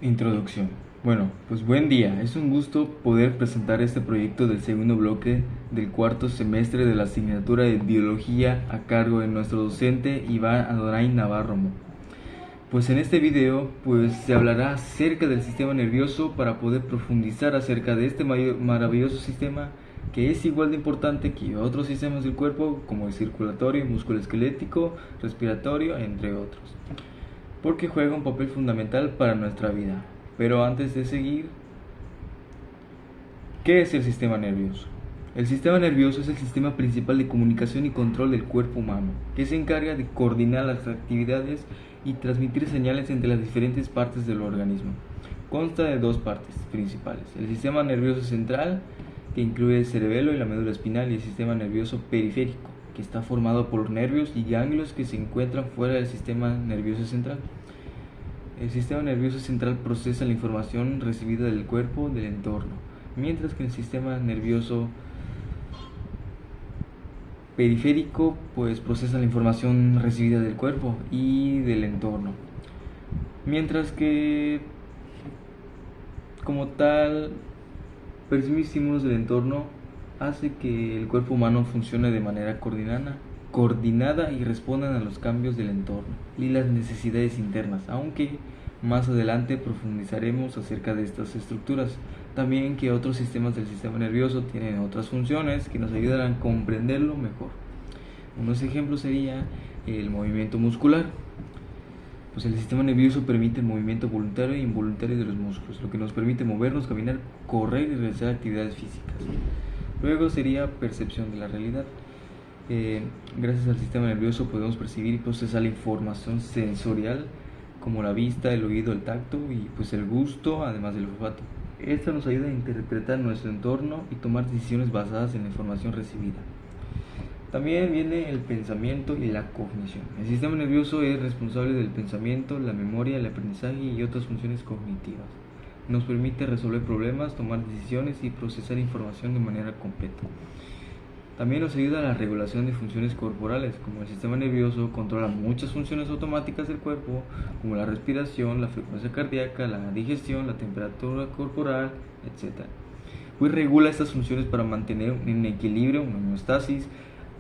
Introducción. Bueno, pues buen día. Es un gusto poder presentar este proyecto del segundo bloque del cuarto semestre de la asignatura de Biología a cargo de nuestro docente Iván Adonai Navarro. Pues en este video pues se hablará acerca del sistema nervioso para poder profundizar acerca de este maravilloso sistema que es igual de importante que otros sistemas del cuerpo como el circulatorio, musculoesquelético, respiratorio, entre otros, porque juega un papel fundamental para nuestra vida. Pero antes de seguir, ¿qué es el sistema nervioso? El sistema nervioso es el sistema principal de comunicación y control del cuerpo humano, que se encarga de coordinar las actividades y transmitir señales entre las diferentes partes del organismo. Consta de dos partes principales: el sistema nervioso central, que incluye el cerebelo y la médula espinal, y el sistema nervioso periférico, que está formado por nervios y ganglios que se encuentran fuera del sistema nervioso central. El sistema nervioso central procesa la información recibida del cuerpo del entorno, mientras que el sistema nervioso periférico pues procesa la información recibida del cuerpo y del entorno. Mientras que como tal percibir estímulos del entorno hace que el cuerpo humano funcione de manera coordinada y respondan a los cambios del entorno y las necesidades internas, aunque más adelante profundizaremos acerca de estas estructuras. También que otros sistemas del sistema nervioso tienen otras funciones que nos ayudan a comprenderlo mejor. Unos ejemplos sería el movimiento muscular. Pues el sistema nervioso permite el movimiento voluntario e involuntario de los músculos, lo que nos permite movernos, caminar, correr y realizar actividades físicas. Luego sería percepción de la realidad. Gracias al sistema nervioso podemos percibir y procesar la información sensorial como la vista, el oído, el tacto y pues el gusto, además del olfato. Esto nos ayuda a interpretar nuestro entorno y tomar decisiones basadas en la información recibida. También viene el pensamiento y la cognición. El sistema nervioso es responsable del pensamiento, la memoria, el aprendizaje y otras funciones cognitivas. Nos permite resolver problemas, tomar decisiones y procesar información de manera completa. También nos ayuda a la regulación de funciones corporales, como el sistema nervioso controla muchas funciones automáticas del cuerpo, como la respiración, la frecuencia cardíaca, la digestión, la temperatura corporal, etc. Pues regula estas funciones para mantener un equilibrio, una homeostasis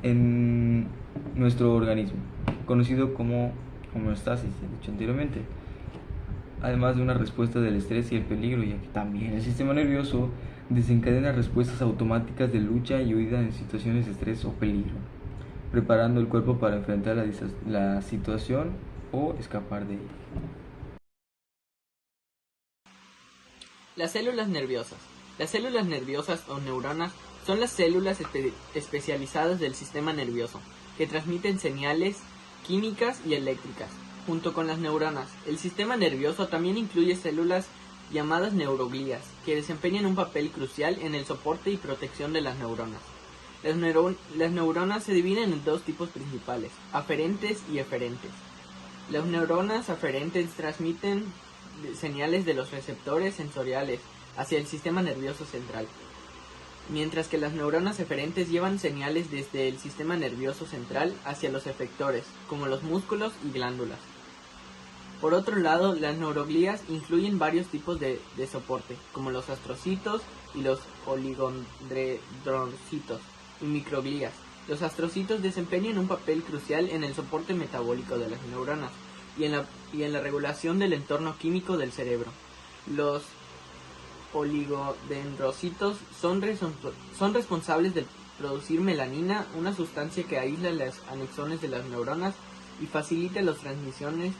en nuestro organismo, conocido como homeostasis, he dicho anteriormente, además de una respuesta del estrés y el peligro, ya que también el sistema nervioso desencadena respuestas automáticas de lucha y huida en situaciones de estrés o peligro, preparando el cuerpo para enfrentar la situación o escapar de ella. Las células nerviosas. Las células nerviosas o neuronas son las células especializadas del sistema nervioso, que transmiten señales químicas y eléctricas. Junto con las neuronas, el sistema nervioso también incluye células llamadas neuroglías, que desempeñan un papel crucial en el soporte y protección de las neuronas. Las neuronas se dividen en dos tipos principales: aferentes y eferentes. Las neuronas aferentes transmiten señales de los receptores sensoriales hacia el sistema nervioso central, mientras que las neuronas eferentes llevan señales desde el sistema nervioso central hacia los efectores, como los músculos y glándulas. Por otro lado, las neuroglías incluyen varios tipos de soporte, como los astrocitos y los oligodendrocitos y microglías. Los astrocitos desempeñan un papel crucial en el soporte metabólico de las neuronas y en la regulación del entorno químico del cerebro. Los oligodendrocitos son responsables de producir melanina, una sustancia que aísla los anexones de las neuronas y facilita las transmisiones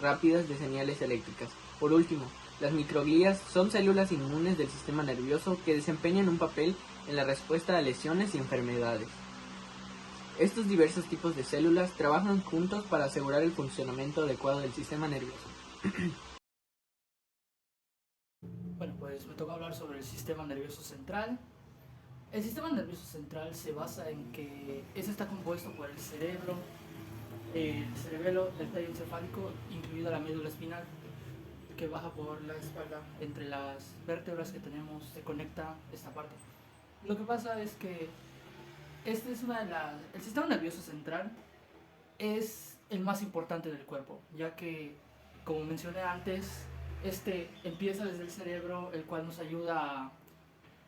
rápidas de señales eléctricas. Por último, las microglías son células inmunes del sistema nervioso que desempeñan un papel en la respuesta a lesiones y enfermedades. Estos diversos tipos de células trabajan juntos para asegurar el funcionamiento adecuado del sistema nervioso. Bueno, pues me toca hablar sobre el sistema nervioso central. El sistema nervioso central se basa en que este está compuesto por el cerebro, el cerebelo, el tallo encefálico, incluida la médula espinal, que baja por la espalda. Entre las vértebras que tenemos se conecta esta parte. Lo que pasa es que el sistema nervioso central es el más importante del cuerpo, ya que, como mencioné antes, Este empieza desde el cerebro, el cual nos ayuda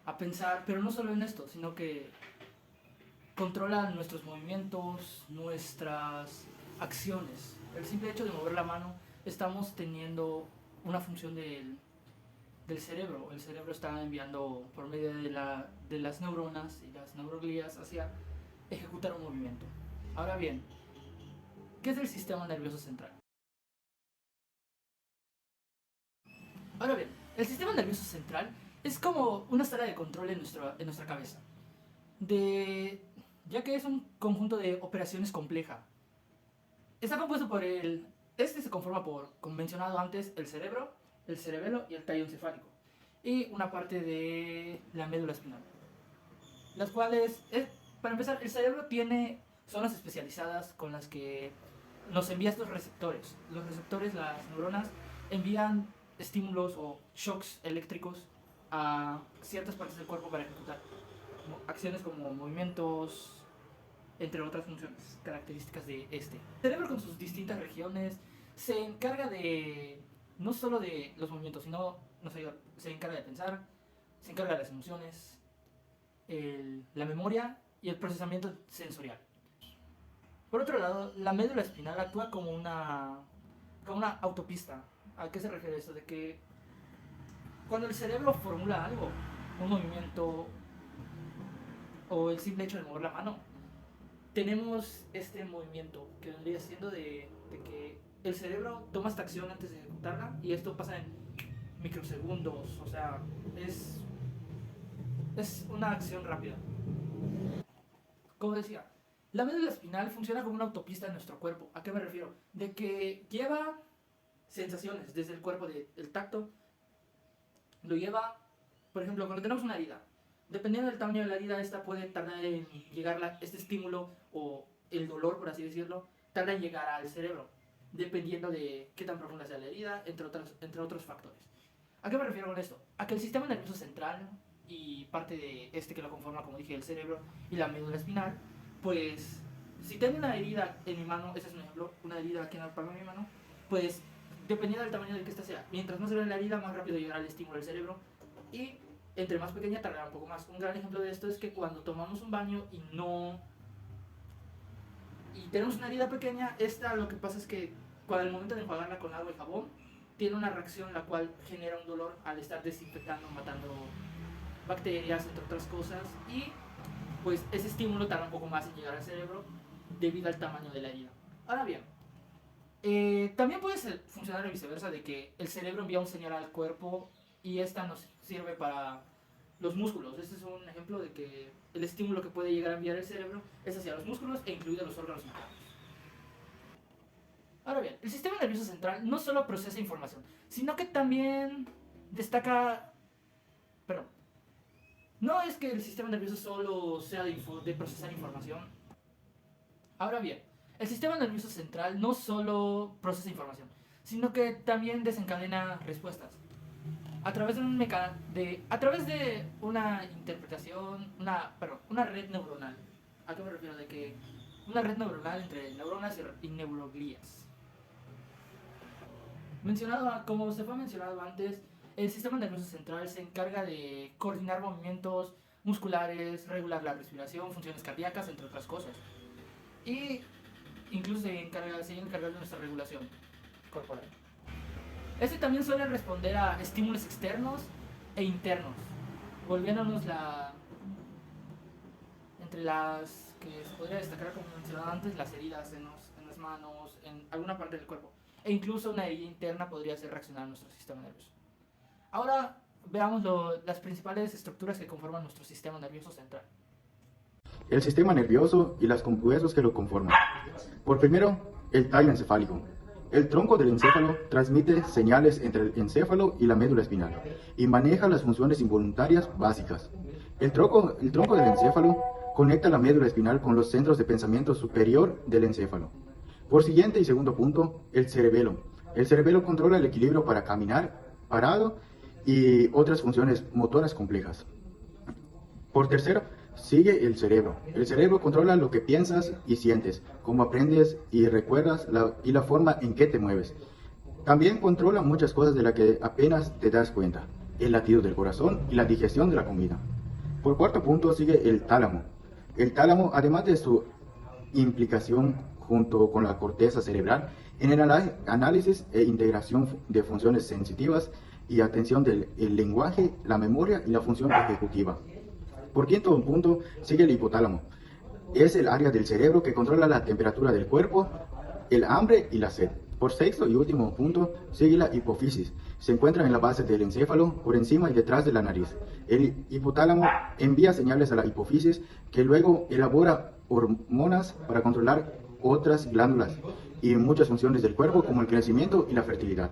a pensar, pero no solo en esto, sino que controla nuestros movimientos, nuestras acciones. El simple hecho de mover la mano, estamos teniendo una función del cerebro. El cerebro está enviando por medio de las neuronas y las neuroglías hacia ejecutar un movimiento. Ahora bien, ¿qué es el sistema nervioso central? Ahora bien, el sistema nervioso central es como una sala de control en nuestra cabeza, ya que es un conjunto de operaciones compleja. Está compuesto por este se conforma por, como mencionado antes, el cerebro, el cerebelo y el tallo encefálico, y una parte de la médula espinal, las cuales, para empezar, el cerebro tiene zonas especializadas con las que nos envía estos receptores. Los receptores, las neuronas, envían estímulos o shocks eléctricos a ciertas partes del cuerpo para ejecutar acciones como movimientos, entre otras funciones características de este. El cerebro, con sus distintas regiones, se encarga de no solo de los movimientos, sino se encarga de pensar, se encarga de las emociones, la memoria y el procesamiento sensorial. Por otro lado, la médula espinal actúa como una autopista. ¿A qué se refiere esto? De que cuando el cerebro formula algo, un movimiento o el simple hecho de mover la mano, tenemos este movimiento que vendría siendo de que el cerebro toma esta acción antes de ejecutarla, y esto pasa en microsegundos. O sea, es una acción rápida. Como decía, la médula espinal funciona como una autopista en nuestro cuerpo. ¿A qué me refiero? De que lleva sensaciones desde el cuerpo, del tacto, lo lleva, por ejemplo, cuando tenemos una herida. Dependiendo del tamaño de la herida, esta puede tardar en llegar, este estímulo o el dolor, por así decirlo, tarda en llegar al cerebro, dependiendo de qué tan profunda sea la herida, entre otros factores. ¿A qué me refiero con esto? A que el sistema nervioso central y parte de que lo conforma, como dije, el cerebro y la médula espinal, pues si tengo una herida en mi mano, ese es un ejemplo, una herida aquí en la palma de mi mano, pues dependiendo del tamaño de que esta sea, mientras más grande la herida, más rápido llegará el estímulo del cerebro, y entre más pequeña tardará un poco más. Un gran ejemplo de esto es que cuando tomamos un baño y tenemos una herida pequeña, lo que pasa es que cuando el momento de enjuagarla con agua y jabón, tiene una reacción la cual genera un dolor al estar desinfectando, matando bacterias, entre otras cosas, y pues ese estímulo tarda un poco más en llegar al cerebro debido al tamaño de la herida. Ahora bien, también puede funcionar en viceversa, de que el cerebro envía un señal al cuerpo y esta nos sirve para los músculos. Este es un ejemplo de que el estímulo que puede llegar a enviar el cerebro es hacia los músculos e incluidos los órganos internos. Ahora bien, el sistema nervioso central no solo procesa información, sino que también no es que el sistema nervioso solo sea de procesar información. Ahora bien, el sistema nervioso central no solo procesa información, sino que también desencadena respuestas. A través de una interpretación, una red neuronal. ¿A qué me refiero? De que una red neuronal entre neuronas y neuroglías. Como se fue mencionado antes, el sistema nervioso central se encarga de coordinar movimientos musculares, regular la respiración, funciones cardíacas, entre otras cosas. Y incluso se encarga de nuestra regulación corporal. Este también suele responder a estímulos externos e internos, volviéndonos entre las que se podría destacar, como mencionaba antes, las heridas en las manos, en alguna parte del cuerpo. E incluso una herida interna podría hacer reaccionar a nuestro sistema nervioso. Ahora veamos las principales estructuras que conforman nuestro sistema nervioso central. El sistema nervioso y los compuestos que lo conforman. Por primero, el tallo encefálico. El tronco del encéfalo transmite señales entre el encéfalo y la médula espinal y maneja las funciones involuntarias básicas. El tronco del encéfalo conecta la médula espinal con los centros de pensamiento superior del encéfalo. Por siguiente y segundo punto, el cerebelo. El cerebelo controla el equilibrio para caminar parado y otras funciones motoras complejas. Por tercero, sigue el cerebro. El cerebro controla lo que piensas y sientes, cómo aprendes y recuerdas y la forma en que te mueves. También controla muchas cosas de las que apenas te das cuenta, el latido del corazón y la digestión de la comida. Por cuarto punto sigue el tálamo. El tálamo, además de su implicación junto con la corteza cerebral en el análisis e integración de funciones sensitivas y atención del el lenguaje, la memoria y la función ejecutiva. Por quinto punto sigue el hipotálamo. Es el área del cerebro que controla la temperatura del cuerpo, el hambre y la sed. Por sexto y último punto sigue la hipófisis. Se encuentra en la base del encéfalo, por encima y detrás de la nariz. El hipotálamo envía señales a la hipófisis que luego elabora hormonas para controlar otras glándulas y muchas funciones del cuerpo como el crecimiento y la fertilidad.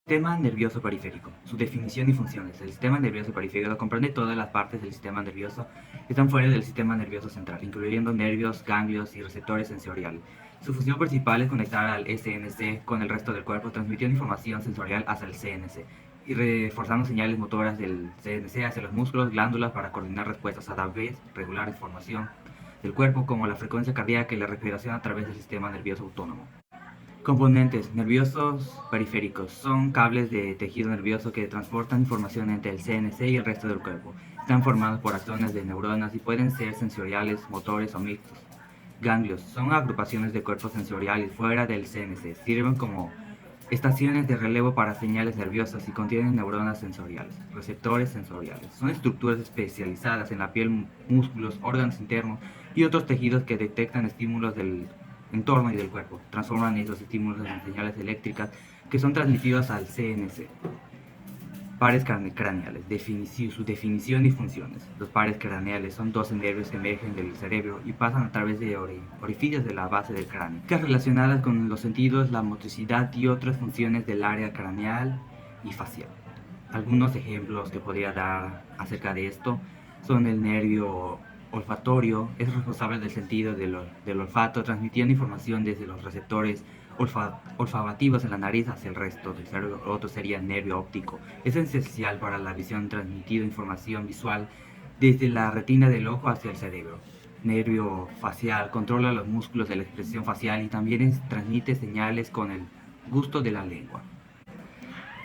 Sistema nervioso periférico. Su definición y funciones. El sistema nervioso periférico comprende todas las partes del sistema nervioso que están fuera del sistema nervioso central, incluyendo nervios, ganglios y receptores sensoriales. Su función principal es conectar al SNC con el resto del cuerpo, transmitiendo información sensorial hacia el CNC y reforzando señales motoras del CNC hacia los músculos, glándulas para coordinar respuestas a la vez, regular información del cuerpo como la frecuencia cardíaca y la respiración a través del sistema nervioso autónomo. Componentes nerviosos periféricos son cables de tejido nervioso que transportan información entre el CNC y el resto del cuerpo. Están formados por axones de neuronas y pueden ser sensoriales, motores o mixtos. Ganglios son agrupaciones de cuerpos sensoriales fuera del CNC. Sirven como estaciones de relevo para señales nerviosas y contienen neuronas sensoriales. Receptores sensoriales son estructuras especializadas en la piel, músculos, órganos internos y otros tejidos que detectan estímulos del entorno y del cuerpo. Transforman esos estímulos en señales eléctricas que son transmitidas al CNC. Pares craneales. Su definición y funciones. Los pares craneales son 12 nervios que emergen del cerebro y pasan a través de orificios de la base del cráneo, que relacionadas con los sentidos, la motricidad y otras funciones del área craneal y facial. Algunos ejemplos que podría dar acerca de esto son el nervio olfatorio, es responsable del sentido del olfato, transmitiendo información desde los receptores olfativos en la nariz hacia el resto del cerebro. Otro sería el nervio óptico. Es esencial para la visión, transmitiendo información visual desde la retina del ojo hacia el cerebro. Nervio facial controla los músculos de la expresión facial y también transmite señales con el gusto de la lengua.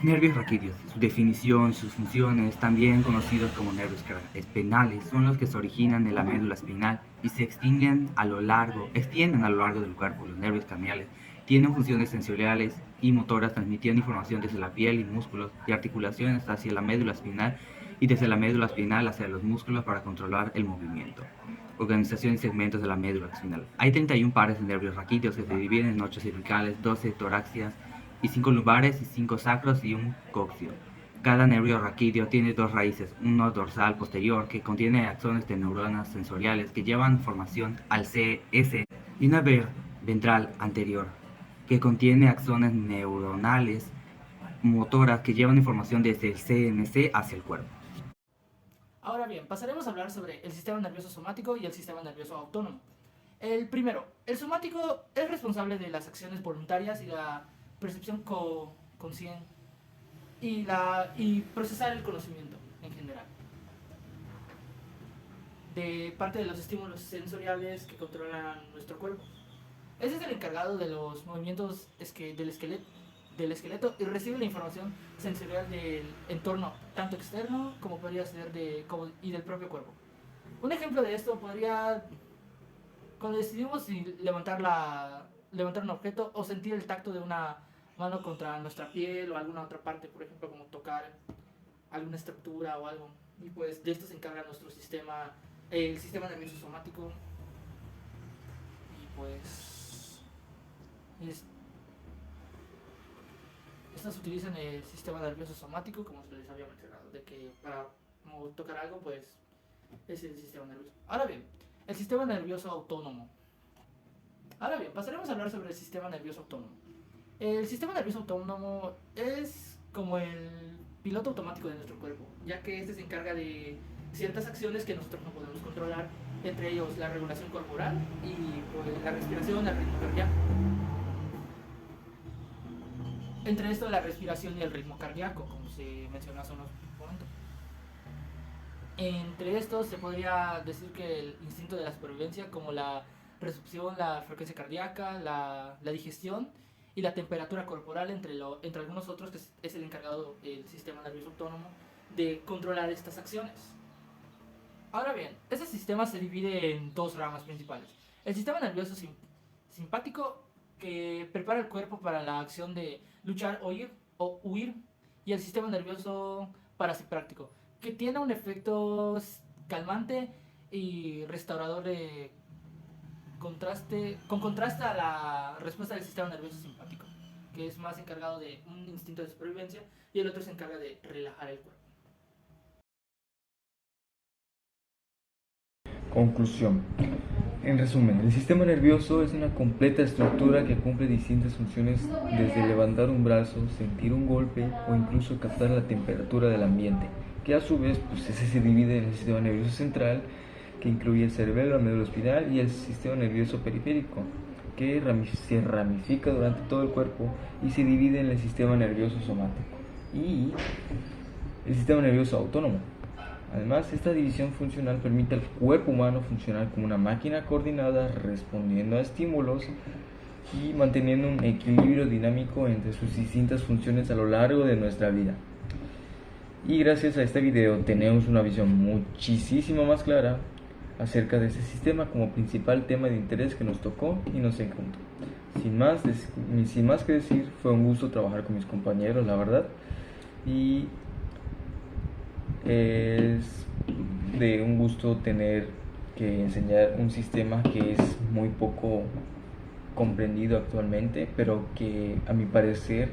Nervios raquídeos. Su definición, sus funciones, también conocidos como nervios espinales, son los que se originan en la médula espinal y se extienden a lo largo del cuerpo. Los nervios craneales tienen funciones sensoriales y motoras, transmitiendo información desde la piel y músculos y articulaciones hacia la médula espinal y desde la médula espinal hacia los músculos para controlar el movimiento. Organización y segmentos de la médula espinal. Hay 31 pares de nervios raquídeos que se dividen en 8 cervicales, 12 torácicas y 5 lumbares y 5 sacros y un coxio. Cada nervio raquídeo tiene 2 raíces, uno dorsal posterior que contiene axones de neuronas sensoriales que llevan información al CS y una ventral anterior que contiene axones neuronales motoras que llevan información desde el CNC hacia el cuerpo. Ahora bien, pasaremos a hablar sobre el sistema nervioso somático y el sistema nervioso autónomo. El primero, el somático es responsable de las acciones voluntarias y la percepción consciente y procesar el conocimiento en general. De parte de los estímulos sensoriales que controlan nuestro cuerpo. Ese es el encargado de los movimientos del esqueleto y recibe la información sensorial del entorno, tanto externo como podría ser y del propio cuerpo. Un ejemplo de esto podría, cuando decidimos si levantar un objeto o sentir el tacto de una mano contra nuestra piel o alguna otra parte, por ejemplo, como tocar alguna estructura o algo. Y pues de esto se encarga el sistema nervioso somático. Y pues estas utilizan el sistema nervioso somático, como se les había mencionado, de que para tocar algo, pues es el sistema nervioso. Ahora bien, el sistema nervioso autónomo. Ahora bien, pasaremos a hablar sobre el sistema nervioso autónomo. El sistema nervioso autónomo es como el piloto automático de nuestro cuerpo, ya que este se encarga de ciertas acciones que nosotros no podemos controlar, entre ellos la regulación corporal y pues, la respiración, el ritmo cardíaco. Entre esto la respiración y el ritmo cardíaco, como se mencionó hace unos momentos. Entre estos se podría decir que el instinto de la supervivencia, como la recepción, la frecuencia cardíaca, la digestión y la temperatura corporal, entre algunos otros, que es el encargado del sistema nervioso autónomo de controlar estas acciones. Ahora bien, este sistema se divide en dos ramas principales. El sistema nervioso simpático, que prepara el cuerpo para la acción de luchar o huir, y el sistema nervioso parasimpático, que tiene un efecto calmante y restaurador de contraste a la respuesta del sistema nervioso simpático, que es más encargado de un instinto de supervivencia, y el otro se encarga de relajar el cuerpo. Conclusión. En resumen, el sistema nervioso es una completa estructura que cumple distintas funciones, desde levantar un brazo, sentir un golpe o incluso captar la temperatura del ambiente, que a su vez ese se divide en el sistema nervioso central, que incluye el cerebelo, la médula espinal, y el sistema nervioso periférico, que se ramifica durante todo el cuerpo y se divide en el sistema nervioso somático y el sistema nervioso autónomo. Además, esta división funcional permite al cuerpo humano funcionar como una máquina coordinada, respondiendo a estímulos y manteniendo un equilibrio dinámico entre sus distintas funciones a lo largo de nuestra vida. Y gracias a este video tenemos una visión muchísimo más clara acerca de este sistema como principal tema de interés que nos tocó y nos encantó. Sin más que decir, fue un gusto trabajar con mis compañeros, la verdad, y es de un gusto tener que enseñar un sistema que es muy poco comprendido actualmente, pero que a mi parecer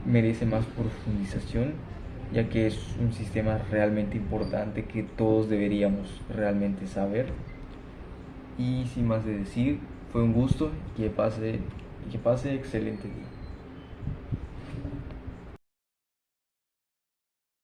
merece más profundización, ya que es un sistema realmente importante que todos deberíamos realmente saber. Y sin más de decir, fue un gusto y que pase excelente día.